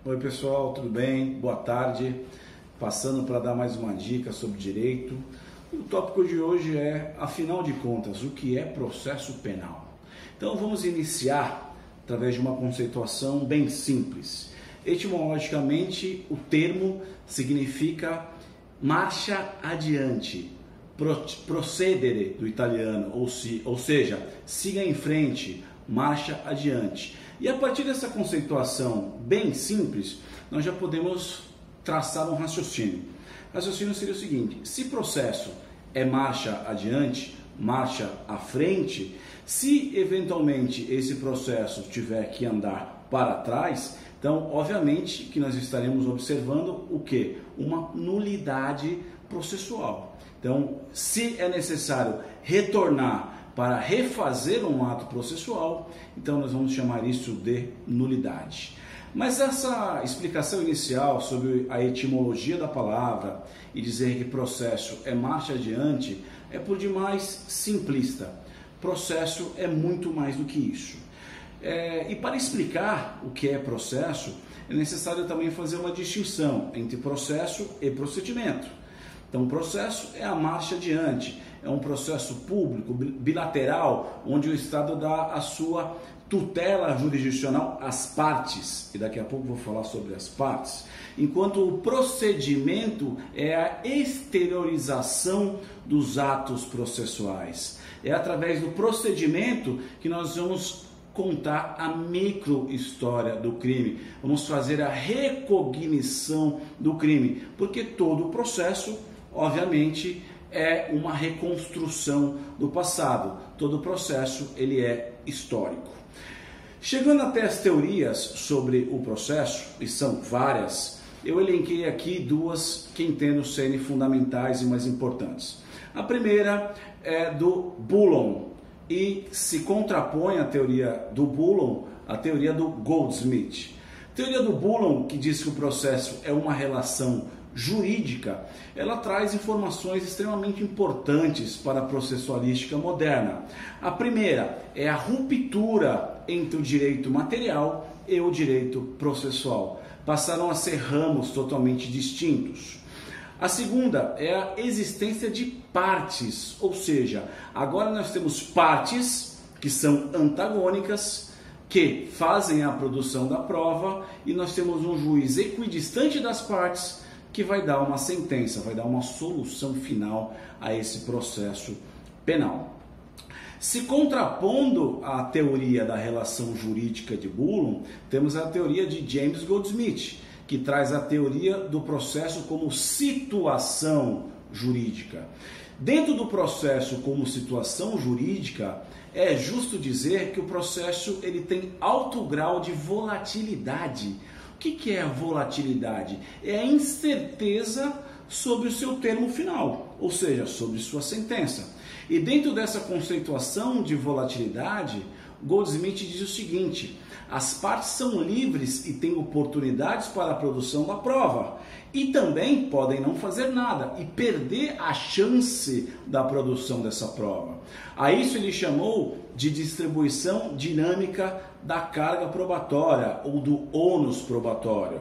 Oi pessoal, tudo bem? Boa tarde. Passando para dar mais uma dica sobre direito. O tópico de hoje é, afinal de contas, o que é processo penal? Então vamos iniciar através de uma conceituação bem simples. Etimologicamente, o termo significa marcha adiante, procedere do italiano, ou seja, siga em frente, marcha adiante. E a partir dessa conceituação bem simples, nós já podemos traçar um raciocínio. O raciocínio seria o seguinte: se processo é marcha adiante, marcha à frente, se eventualmente esse processo tiver que andar para trás, então obviamente que nós estaremos observando o quê? Uma nulidade processual. Então, se é necessário retornar para refazer um ato processual, então nós vamos chamar isso de nulidade. Mas essa explicação inicial sobre a etimologia da palavra e dizer que processo é marcha adiante é por demais simplista. Processo é muito mais do que isso. E para explicar o que é processo, é necessário também fazer uma distinção entre processo e procedimento. Então, o processo é a marcha adiante, é um processo público, bilateral, onde o Estado dá a sua tutela jurisdicional às partes, e daqui a pouco vou falar sobre as partes, enquanto o procedimento é a exteriorização dos atos processuais. É através do procedimento que nós vamos contar a micro-história do crime, vamos fazer a recognição do crime, porque todo o processo, obviamente, é uma reconstrução do passado. Todo o processo ele é histórico. Chegando até as teorias sobre o processo, e são várias, eu elenquei aqui duas que entendo serem fundamentais e mais importantes. A primeira é do Boulon e se contrapõe à teoria do Boulon à teoria do Goldsmith. A teoria do Boulon, que diz que o processo é uma relação jurídica, ela traz informações extremamente importantes para a processualística moderna. A primeira é a ruptura entre o direito material e o direito processual. Passaram a ser ramos totalmente distintos. A segunda é a existência de partes, ou seja, agora nós temos partes que são antagônicas, que fazem a produção da prova, e nós temos um juiz equidistante das partes que vai dar uma sentença, vai dar uma solução final a esse processo penal. Se contrapondo à teoria da relação jurídica de Boulon, temos a teoria de James Goldsmith, que traz a teoria do processo como situação jurídica. Dentro do processo como situação jurídica, é justo dizer que o processo ele tem alto grau de volatilidade. O que é a volatilidade? É a incerteza sobre o seu termo final, ou seja, sobre sua sentença. E dentro dessa conceituação de volatilidade, Goldsmith diz o seguinte: as partes são livres e têm oportunidades para a produção da prova, e também podem não fazer nada e perder a chance da produção dessa prova. A isso ele chamou de distribuição dinâmica da carga probatória ou do ônus probatório.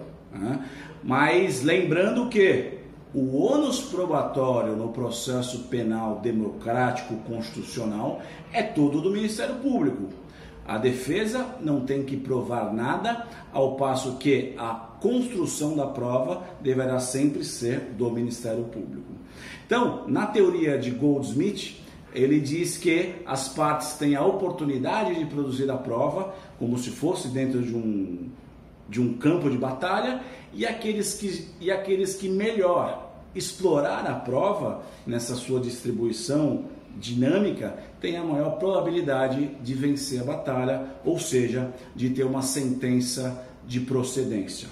Mas lembrando que o ônus probatório no processo penal democrático constitucional é todo do Ministério Público. A defesa não tem que provar nada, ao passo que a construção da prova deverá sempre ser do Ministério Público. Então, na teoria de Goldsmith, ele diz que as partes têm a oportunidade de produzir a prova, como se fosse dentro de um campo de batalha, e aqueles que melhor explorar a prova nessa sua distribuição dinâmica têm a maior probabilidade de vencer a batalha, ou seja, de ter uma sentença de procedência.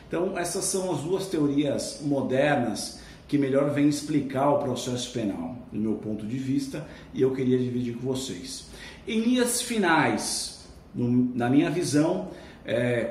Então, essas são as duas teorias modernas que melhor vêm explicar o processo penal, do meu ponto de vista, e eu queria dividir com vocês. Em linhas finais, na minha visão,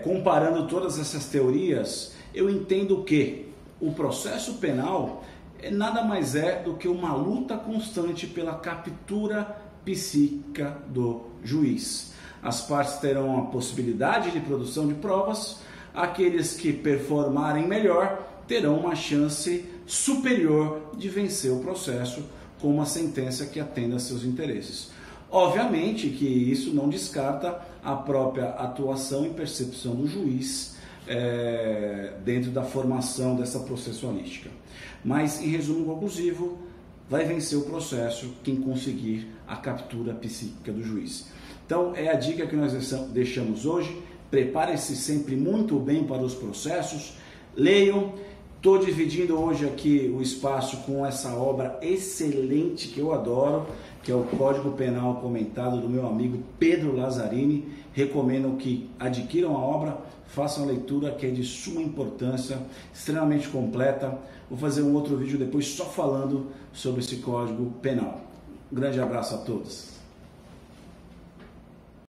comparando todas essas teorias, eu entendo que o processo penal nada mais é do que uma luta constante pela captura psíquica do juiz. As partes terão a possibilidade de produção de provas, aqueles que performarem melhor terão uma chance superior de vencer o processo com uma sentença que atenda a seus interesses. Obviamente que isso não descarta a própria atuação e percepção do juiz dentro da formação dessa processualística. Mas, em resumo conclusivo, vai vencer o processo quem conseguir a captura psíquica do juiz. Então, é a dica que nós deixamos hoje. Prepare-se sempre muito bem para os processos, leiam. Estou dividindo hoje aqui o espaço com essa obra excelente que eu adoro, que é o Código Penal Comentado do meu amigo Pedro Lazzarini. Recomendo que adquiram a obra, façam a leitura, que é de suma importância, extremamente completa. Vou fazer um outro vídeo depois só falando sobre esse Código Penal. Um grande abraço a todos.